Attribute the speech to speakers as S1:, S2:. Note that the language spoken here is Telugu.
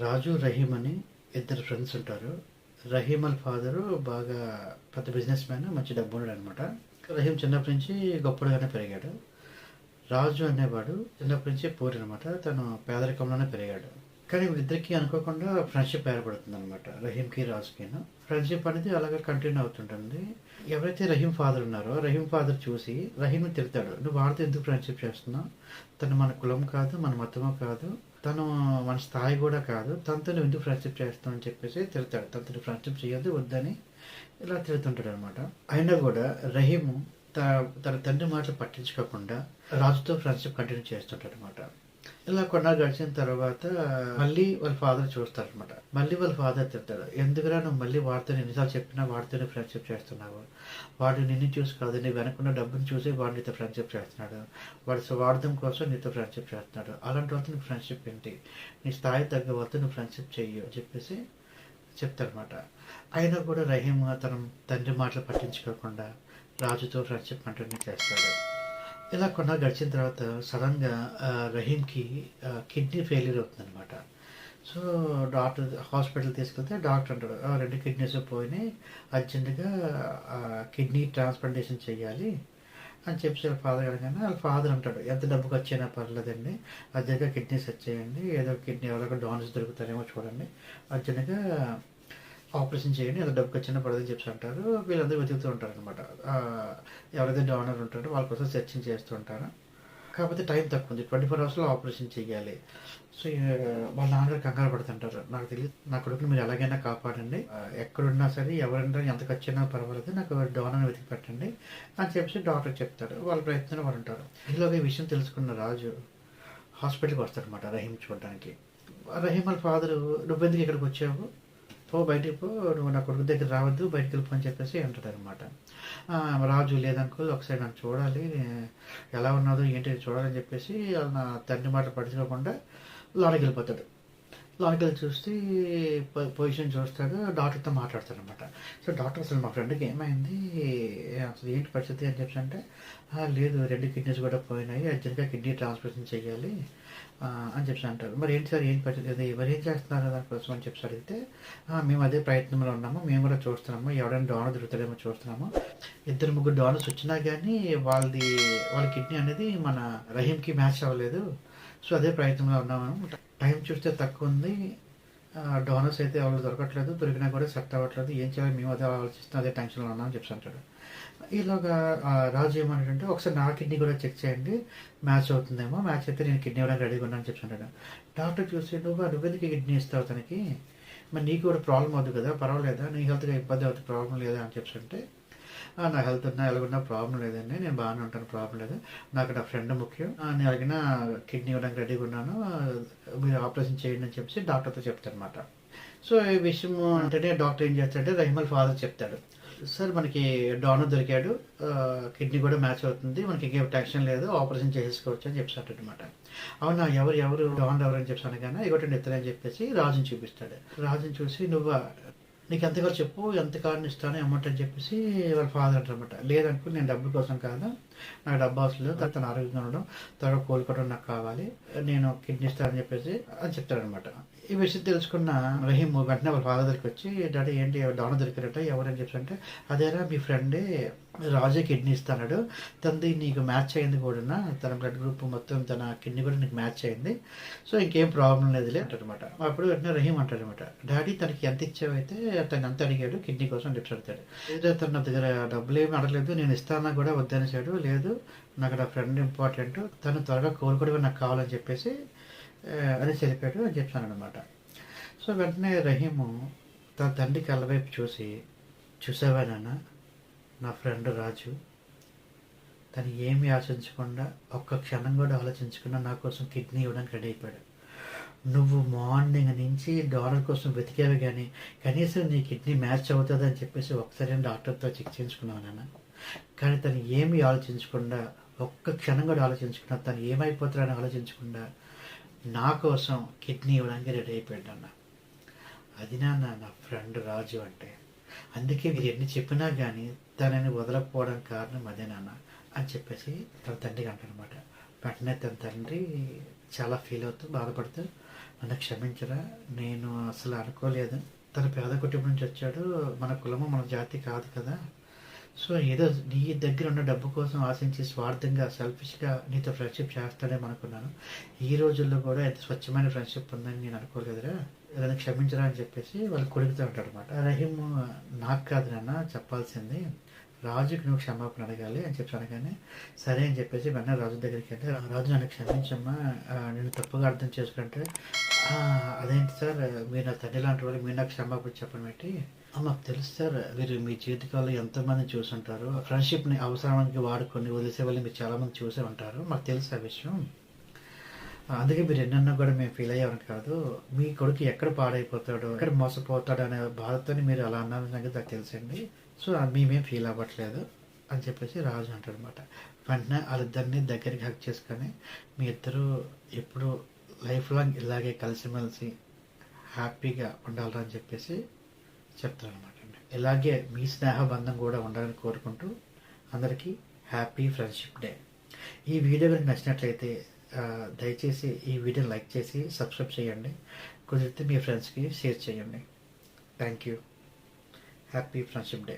S1: రాజు, రహీమ్ అని ఇద్దరు ఫ్రెండ్స్ ఉంటారు. రహీమ్ వాళ్ళ ఫాదరు బాగా పెద్ద బిజినెస్ మ్యాన్, మంచి డబ్బున్నోడనమాట. రహీమ్ చిన్నప్పటి నుంచి గొప్పడుగానే పెరిగాడు. రాజు అనేవాడు చిన్నప్పటి నుంచి పూరనమాట. తను పేదరికంలోనే పెరిగాడు. కానీ వీళ్ళిద్దరికీ అనుకోకుండా ఫ్రెండ్షిప్ ఏర్పడుతుందనమాట. రహీమ్‌కి, రాజుకిను. ఫ్రెండ్షిప్ అనేది అలాగే కంటిన్యూ అవుతుంటుంది. ఎవరైతే రహీమ్ ఫాదర్ ఉన్నారో, రహీమ్ ఫాదర్ చూసి రహీమ్‌ని తిడతాడు. "నువ్వు వాడితో ఎందుకు ఫ్రెండ్షిప్ చేస్తున్నావు? తను మన కులం కాదు, మన మతము కాదు. తను మన స్థాయి కూడా కాదు. తనతో నువ్వు ఎందుకు ఫ్రెండ్షిప్ చేస్తున్నావు" అని చెప్పేసి తిడతాడు. తనతో ఫ్రెండ్షిప్ చేయొద్దు, వద్దని ఇలా తిడుతుంటాడనమాట. అయినా కూడా రహీము తన తండ్రి మాటలు పట్టించుకోకుండా రాజుతో ఫ్రెండ్షిప్ కంటిన్యూ చేస్తుంటాడనమాట. ఇలా కొన్నాళ్ళు గడిచిన తర్వాత మళ్ళీ వాళ్ళ ఫాదర్ చూస్తారనమాట. మళ్ళీ వాళ్ళ ఫాదర్ తిడతాడు. "ఎందుకురా నువ్వు మళ్ళీ వాడితో ఎన్నిసార్లు చెప్పినా వాడితోనే ఫ్రెండ్షిప్ చేస్తున్నావు? వాడు నిన్ను చూసి కాదు, నీ వెనకున్న డబ్బుని చూసి వాడు నీతో ఫ్రెండ్షిప్ చేస్తున్నాడు. వాడి స్వార్థం కోసం నీతో ఫ్రెండ్షిప్ చేస్తున్నాడు. అలాంటి వాళ్ళతో నీకు ఫ్రెండ్షిప్ ఏంటి? నీ స్థాయి తగ్గ వాళ్ళతో నువ్వు ఫ్రెండ్షిప్ చెయ్యి" అని చెప్పేసి చెప్తారనమాట. అయినా కూడా రహీమ్ తన తండ్రి మాటలు పట్టించుకోకుండా రాజుతో ఫ్రెండ్షిప్ కంటిన్యూ చేస్తాడు. ఇలా కొన్నాళ్ళు గడిచిన తర్వాత సడన్‌గా రహీమ్‌కి కిడ్నీ ఫెయిల్యూర్ అవుతుందనమాట. సో, డాక్టర్ హాస్పిటల్ తీసుకెళ్తే డాక్టర్ అంటాడు, "2 కిడ్నీస్ పోయినాయి. అర్జెంట్‌గా కిడ్నీ ట్రాన్స్‌ప్లాంటేషన్ చేయాలి" అని చెప్పేసి వాళ్ళ ఫాదర్ అడగగానే వాళ్ళ ఫాదర్ అంటాడు, "ఎంత డబ్బు ఖర్చయినా పర్లేదండి. అర్జెంట్‌గా కిడ్నీ సెట్ చేయండి. ఏదో కిడ్నీ ఎవరికో డోనర్స్ దొరుకుతారేమో చూడండి. అర్జెంట్‌గా ఆపరేషన్ చేయండి. ఎంత డబ్బు ఖర్చయినా పడదని" చెప్పేసి అంటారు. వీళ్ళందరూ వెతుకుతూ ఉంటారనమాట. ఎవరైతే డోనర్ ఉంటారో వాళ్ళ కోసం సెర్చింగ్ చేస్తూ ఉంటారు. కాకపోతే టైం తక్కువుంది. 24 అవర్స్‌లో ఆపరేషన్ చేయాలి. సో, వాళ్ళ నాన్నగారు కంగారు పడుతుంటారు. "నాకు తెలీదు. నా కొడుకుని మీరు ఎలాగైనా కాపాడండి. ఎక్కడున్నా సరే, ఎవరైనా ఎంత ఖర్చయినా పర్వాలేదు. నాకు డోనర్‌ని వెతికి పెట్టండి" అని చెప్పేసి డాక్టర్ చెప్తాడు. వాళ్ళ ప్రయత్నంలో వాళ్ళు ఉంటారు. ఈలోగా ఈ విషయం తెలుసుకున్న రాజు హాస్పిటల్‌కి వస్తాడనమాట రహీమ్ చూడడానికి. రహీమ్ వాళ్ళ ఫాదరు, "నువ్వెందుకు ఇక్కడికొచ్చావు? పో, బయటికి పో. నువ్వు నా కొడుకు దగ్గర రావద్దు. బయటికెళ్ళిపో" అని చెప్పేసి అంటాడనమాట. రాజు, "లేదంకుల్, ఒకసారి నన్ను చూడాలి. ఎలా ఉన్నాదో ఏంటి చూడాలని" చెప్పేసి నా తండ్రి మాటలు పట్టించుకోకుండా లోనకెళ్ళిపోతాడు. లోనకెళ్ళి చూస్తే పొజిషన్ చూస్తాడు. డాక్టర్‌తో మాట్లాడతాడనమాట. సో, డాక్టర్, "అసలు మా ఫ్రెండ్‌కి ఏమైంది? అసలు ఏంటి పరిస్థితి" అని చెప్పేసి అంటే, "లేదు, 2 కిడ్నీస్ కూడా పోయినాయి. అర్జెంట్‌గా కిడ్నీ ట్రాన్స్‌ప్లాంటేషన్ చేయాలి" అని చెప్పేసి అంటారు. "మరి ఏంటి సార్, ఏం పరిస్థితి? అది మరేం చేస్తున్నారు దానికోసం" అని చెప్పేసి అడిగితే, "మేము అదే ప్రయత్నంలో ఉన్నాము. మేము కూడా చూస్తున్నాము. ఎవరైనా డోనర్ దొరుకుతాడేమో చూస్తున్నాము. 2, 3 డోనర్స్ వచ్చినా గానీ వాళ్ళ కిడ్నీ అనేది మన రహీమ్‌కి మ్యాచ్ అవ్వలేదు. సో, అదే ప్రయత్నంలో ఉన్నాము. టైం చూస్తే తక్కువుంది. డోనర్స్ అయితే ఎవరు దొరకట్లేదు. దొరికినా కూడా సెట్ అవ్వట్లేదు. ఏం చేయాలో మేము అదే ఆలోచిస్తున్నాం. అదే టెన్షన్‌లో ఉన్నాం" అని చెప్పేసి అంటాడు. ఈలోగా రాజు ఏమన్నాడంటే, "ఒకసారి నా కిడ్నీ కూడా చెక్ చేయండి. మ్యాచ్ అవుతుందేమో. మ్యాచ్ అయితే నేను కిడ్నీ ఇవ్వడానికి రెడీగా ఉన్నాను" అని చెప్పేసి అంటాడు. డాక్టర్ చూసి, "నువ్వెందుకు కిడ్నీ ఇస్తావు తనకి? మరి నీకు కూడా ప్రాబ్లమ్ అవుద్ది కదా! పర్వాలేదా? నీ హెల్త్‌గా ఇబ్బంది అవుద్ది, ప్రాబ్లమ్ లేదా" అని చెప్పేసి అంటే, "నా హెల్త్ ఉన్నా ఎలాగున్నా ప్రాబ్లమ్ లేదండి. నేను బాగానే ఉంటాను. ప్రాబ్లమ్ లేదు. నాకు నా ఫ్రెండ్ ముఖ్యం. నేను ఎలాగైనా కిడ్నీ ఇవ్వడానికి రెడీగా ఉన్నాను. మీరు ఆపరేషన్ చేయండి" అని చెప్పేసి డాక్టర్‌తో చెప్తాడనమాట. సో, ఈ విషయం అంటేనే డాక్టర్ ఏం చేస్తాడంటే రహీమ్ వాళ్ళ ఫాదర్ చెప్తాడు, "సార్, మనకి డోనర్ దొరికాడు. కిడ్నీ కూడా మ్యాచ్ అవుతుంది. మనకి ఇంకేం టెన్షన్ లేదు. ఆపరేషన్ చేసేసుకోవచ్చు" అని చెప్పేసి అంటాడనమాట. "అవునా, ఎవరు డోనర్ ఎవరు" అని చెప్పేసి అనగానే, "ఇగోటండి ఇతనే" అని చెప్పేసి రాజుని చూపిస్తాడు. రాజుని చూసి, "నువ్వా? నీకు ఎంత కావాలో చెప్పు. ఎంత కావాలని ఇస్తాను అమౌంట్" అని చెప్పేసి వాళ్ళ ఫాదర్ అంటారనమాట. "లేదనుకో, నేను డబ్బుల కోసం కాదు. నాకు డబ్బు అవసరం లేదు. తను ఆరోగ్యంగా ఉండడం, త్వరగా కోలుకోవడం నాకు కావాలి. నేను కిడ్నీ ఇస్తానని" చెప్పేసి అని చెప్తాడనమాట. ఈ విషయం తెలుసుకున్న రహీమ్ వెంటనే వాళ్ళ ఫాదర్ దగ్గరికి వచ్చి, "డాడీ, ఏంటి డోనర్ దొరికారట? ఎవరని" చెప్పేసి అంటే, "అదేరా మీ ఫ్రెండే రాజే కిడ్నీ ఇస్తాన్నాడు. తనది నీకు మ్యాచ్ అయింది కూడానా. తన బ్లడ్ గ్రూప్ మొత్తం, తన కిడ్నీ కూడా నీకు మ్యాచ్ అయింది. సో, ఇంకేం ప్రాబ్లం లేదులే" అంటాడనమాట. అప్పుడు వెంటనే రహీమ్ అంటాడనమాట, "డాడీ, తనకి ఎంత ఇచ్చావైతే తను ఎంత అడిగాడు కిడ్నీ కోసం" అని చెప్పి అడుగుతాడు. "లేదు, తన నా దగ్గర డబ్బులేమి అడగలేదు. నేను ఇస్తానా కూడా వద్దనేసాడు. లేదు, నాకు నా ఫ్రెండ్ ఇంపార్టెంట్. తను త్వరగా కోలుకోవడమే నాకు కావాలని చెప్పేసి అనేసి వెళ్ళిపోయాడు" అని చెప్తాననమాట. సో, వెంటనే రహీము తన తండ్రి కళ్ళ వైపు చూసి, "చూసావా నాన్న, నా ఫ్రెండ్ రాజు తను ఏమీ ఆశించకుండా, ఒక్క క్షణం కూడా ఆలోచించకుండా నా కోసం కిడ్నీ ఇవ్వడానికి రెడీ అయిపోయాడు. నువ్వు మార్నింగ్ నుంచి డోనర్ కోసం వెతికావు కానీ కనీసం నీ కిడ్నీ మ్యాచ్ అవుతుందని చెప్పేసి ఒకసారి డాక్టర్తో చెక్ చేయించుకున్నావు నాన్న. కానీ తను ఏమీ ఆలోచించకుండా, ఒక్క క్షణం కూడా ఆలోచించకుండా, తను ఏమైపోతాడని ఆలోచించకుండా నా కోసం కిడ్నీ ఇవ్వడానికి రెడీ అయిపోయాడు అన్న. అది నాన్న నా ఫ్రెండ్ రాజు అంటే. అందుకే మీరు ఎన్ని చెప్పినా కానీ తనని వదలకపోవడం కారణం అదే నాన్న" అని చెప్పేసి తన తండ్రికి అంటాడనమాట. వెంటనే తన తండ్రి చాలా ఫీల్ అవుతూ, బాధపడుతూ, నన్ను క్షమించరా, నేను అసలు అనుకోలేదు. తను పేద కుటుంబం నుంచి వచ్చాడు. మన కులము, మన జాతి కాదు కదా! సో, ఏదో నీ దగ్గర ఉన్న డబ్బు కోసం ఆశించి స్వార్థంగా, సెల్ఫిష్‌గా నీతో ఫ్రెండ్‌షిప్ చేస్తాడేమో అనుకున్నాను. ఈ రోజుల్లో కూడా ఇంత స్వచ్ఛమైన ఫ్రెండ్‌షిప్ ఉందని నేను అనుకోలేదురా. నన్ను క్షమించరా అని చెప్పేసి వాళ్ళ కొడుకుతో అంటాడనమాట. రహీము నాకు కాదు నాన్న చెప్పాల్సింది. రాజుకి నువ్వు క్షమాపణ అడగాలి అని చెప్పి అనగానే, సరే అని చెప్పేసి వెంటనే రాజు దగ్గరికి వెళ్తే, రాజు నన్ను క్షమించమ్మా, నేను తప్పుగా అర్థం చేసుకుంటే, అదేంటి సార్ మీరు నా తండ్రి లాంటి వాళ్ళు, మీరు నాకు క్షమాపణ చెప్పడం ఏంటి? మాకు తెలుసు సార్, మీరు మీ జీవితకాలంలో ఎంతోమందిని చూసుంటారు. ఫ్రెండ్‌షిప్‌ని అవసరానికి వాడుకొని వదిలేసే వాళ్ళని మీరు చాలామంది చూసే ఉంటారు. మాకు తెలుసు ఆ విషయం. అందుకే మీరు ఎన్నన్నా కూడా మేము ఫీల్ అయ్యేవారం కాదు. మీ కొడుకు ఎక్కడ పాడైపోతాడో, ఎక్కడ మోసపోతాడో అనే బాధతోని మీరు అలా అన్నారన్న సంగతి నాకు తెలుసండి. సో, మేమేం ఫీల్ అవ్వట్లేదు అని చెప్పేసి రాజు అంటాడనమాట. వెంటనే వాళ్ళిద్దరిని దగ్గరికి హగ్ చేసుకొని, మీ ఇద్దరు ఎప్పుడు లైఫ్ లాంగ్ ఇలాగే కలిసిమెలిసి హ్యాపీగా ఉండాలని అని చెప్పేసి చెప్తారనమాట అండి. ఇలాగే మీ స్నేహ బంధం కూడా ఉండాలని కోరుకుంటూ అందరికీ హ్యాపీ ఫ్రెండ్షిప్ డే. ఈ వీడియో మీకు నచ్చినట్లయితే దయచేసి ఈ వీడియోని లైక్ చేసి సబ్స్క్రైబ్ చేయండి. కుదిరితే మీ ఫ్రెండ్స్కి షేర్ చేయండి. Thank you. Happy friendship day.